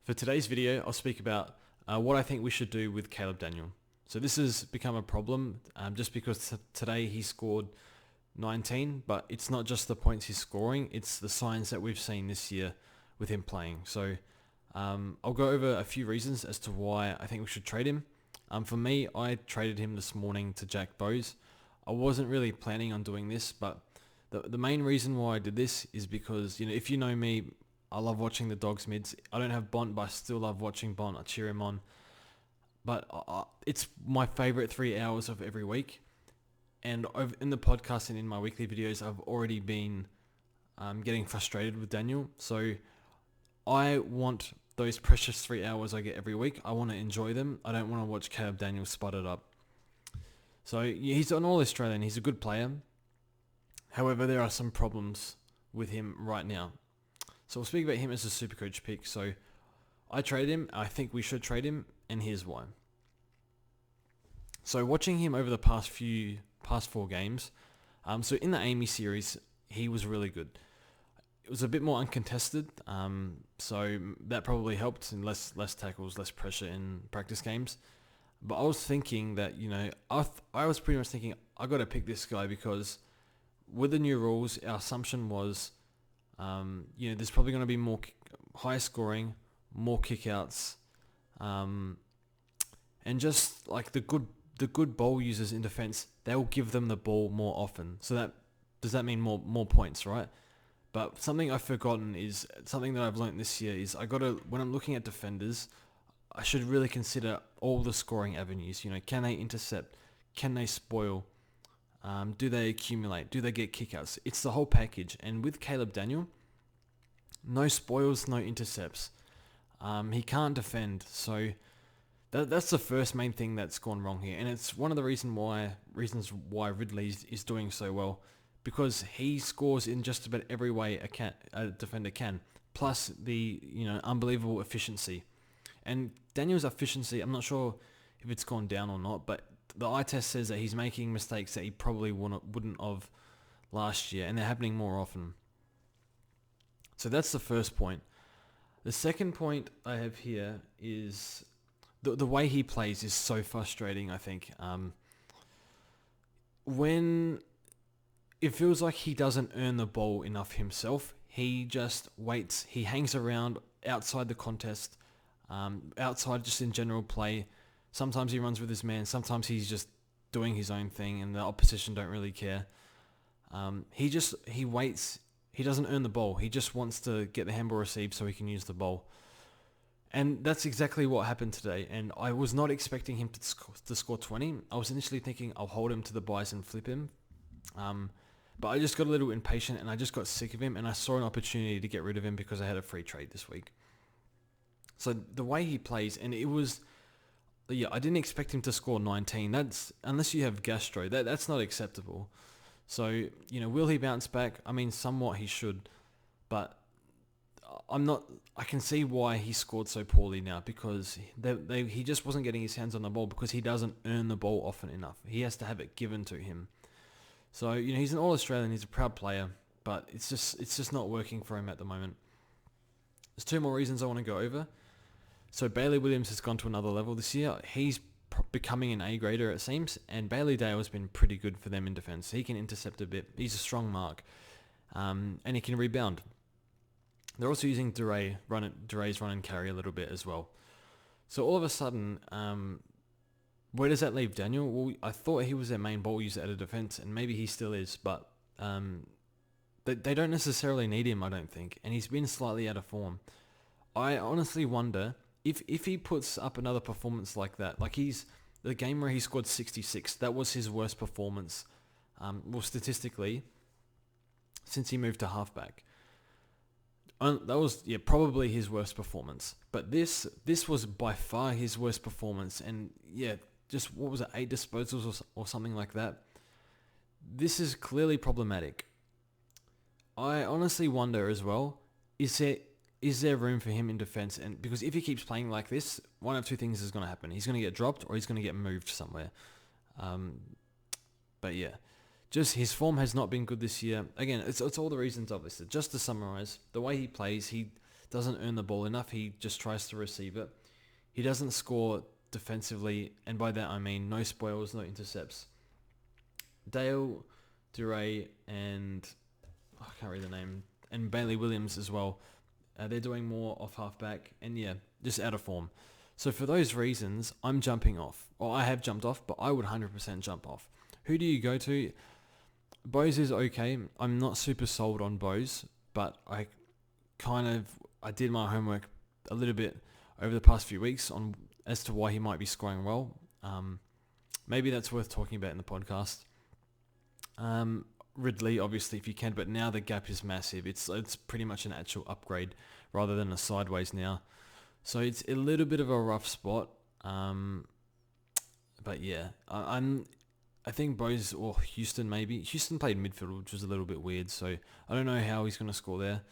For today's video, I'll speak about what I think we should do with Caleb Daniel. So this has become a problem just because today he scored 19, but it's not just the points he's scoring, it's the signs that we've seen this year with him playing. So I'll go over a few reasons as to why I think we should trade him. For me, I traded him this morning to Jack Bowes. I wasn't really planning on doing this, but the main reason why I did this is because, if you know me, I love watching the Dogs mids. I don't have Bont, but I still love watching Bont. I cheer him on. But it's my favourite 3 hours of every week. And in the podcast and in my weekly videos, I've already been getting frustrated with Daniel. So I want those precious 3 hours I get every week. I want to enjoy them. I don't want to watch Caleb Daniel sputtered up. So he's an All-Australian. He's a good player. However, there are some problems with him right now. So we'll speak about him as a Supercoach pick. So I traded him. I think we should trade him, and here's why. So watching him over the past 4 games, so in the Amy series, he was really good. It was a bit more uncontested, so that probably helped in less tackles, less pressure in practice games. But I was thinking that, I was pretty much thinking I got to pick this guy because with the new rules, our assumption was, there's probably going to be more high scoring, more kickouts, and just like the good ball users in defense, they'll give them the ball more often. So does that mean more points, right? But something I've forgotten is something that I've learned this year is when I'm looking at defenders, I should really consider all the scoring avenues. Can they intercept? Can they spoil? Do they accumulate? Do they get kickouts? It's the whole package. And with Caleb Daniel, no spoils, no intercepts. He can't defend. So that's the first main thing that's gone wrong here. And it's one of the reasons why Ridley is doing so well, because he scores in just about every way a defender can. Plus the unbelievable efficiency. And Daniel's efficiency, I'm not sure if it's gone down or not, but the eye test says that he's making mistakes that he probably wouldn't have last year, and they're happening more often. So that's the first point. The second point I have here is the way he plays is so frustrating, I think. When it feels like he doesn't earn the ball enough himself, he just waits. He hangs around outside the contest, outside just in general play. Sometimes he runs with his man. Sometimes he's just doing his own thing and the opposition don't really care. He waits. He doesn't earn the ball. He just wants to get the handball received so he can use the ball. And that's exactly what happened today. And I was not expecting him to score 20. I was initially thinking I'll hold him to the buys and flip him. But I just got a little impatient and I just got sick of him, and I saw an opportunity to get rid of him because I had a free trade this week. So the way he plays, and it was... Yeah, I didn't expect him to score 19. That's, unless you have Gastro, that's not acceptable. So, will he bounce back? I mean, somewhat he should, but I can see why he scored so poorly now, because he just wasn't getting his hands on the ball because he doesn't earn the ball often enough. He has to have it given to him. So, he's an All-Australian, he's a proud player, but it's just not working for him at the moment. There's 2 more reasons I want to go over. So Bailey Williams has gone to another level this year. He's becoming an A grader, it seems, and Bailey Dale has been pretty good for them in defense. He can intercept a bit. He's a strong mark, and he can rebound. They're also using Dure's run and carry a little bit as well. So all of a sudden, where does that leave Daniel? Well, I thought he was their main ball user at a defense, and maybe he still is, but they don't necessarily need him, I don't think, and he's been slightly out of form. I honestly wonder if he puts up another performance like that, like the game where he scored 66, that was his worst performance, statistically, since he moved to halfback. That was probably his worst performance. But this was by far his worst performance, and just what was it, 8 disposals or something like that. This is clearly problematic. I honestly wonder as well, is there room for him in defense? And because if he keeps playing like this, one of 2 things is going to happen. He's going to get dropped or he's going to get moved somewhere. But just his form has not been good this year. Again, it's all the reasons I've listed. Just to summarize, the way he plays, doesn't earn the ball enough. He just tries to receive it. He doesn't score defensively, and by that I mean no spoils, no intercepts. Dale, Duray, and I can't read the name, and Bailey Williams as well. They're doing more off halfback, and yeah, just out of form. So for those reasons, I'm jumping off. Or I have jumped off, but I would 100% jump off. Who do you go to? Bose is okay. I'm not super sold on Bose, but I did my homework a little bit over the past few weeks on as to why he might be scoring well. Maybe that's worth talking about in the podcast. Ridley, obviously, if you can, but now the gap is massive. It's pretty much an actual upgrade rather than a sideways now. So it's a little bit of a rough spot. But yeah, I think Bose or Houston maybe. Houston played midfield, which was a little bit weird. So I don't know how he's going to score there.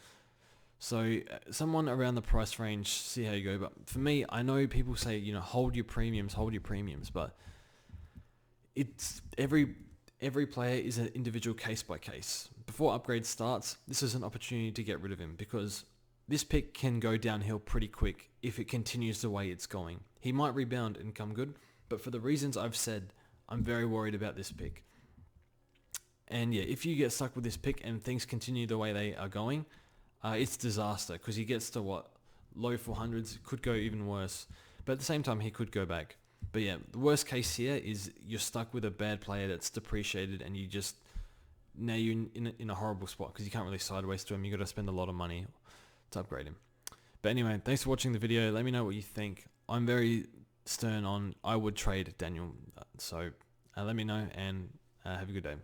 So someone around the price range, see how you go. But for me, I know people say, hold your premiums. But it's every player is an individual case by case. Before upgrade starts, this is an opportunity to get rid of him because this pick can go downhill pretty quick if it continues the way it's going. He might rebound and come good, but for the reasons I've said, I'm very worried about this pick. And yeah, if you get stuck with this pick and things continue the way they are going, it's disaster because he gets to low 400s, could go even worse. But at the same time, he could go back. But yeah, the worst case here is you're stuck with a bad player that's depreciated and now you're in a horrible spot because you can't really sideways to him. You got to spend a lot of money to upgrade him. But anyway, thanks for watching the video. Let me know what you think. I'm very stern on I would trade Daniel. So let me know and have a good day.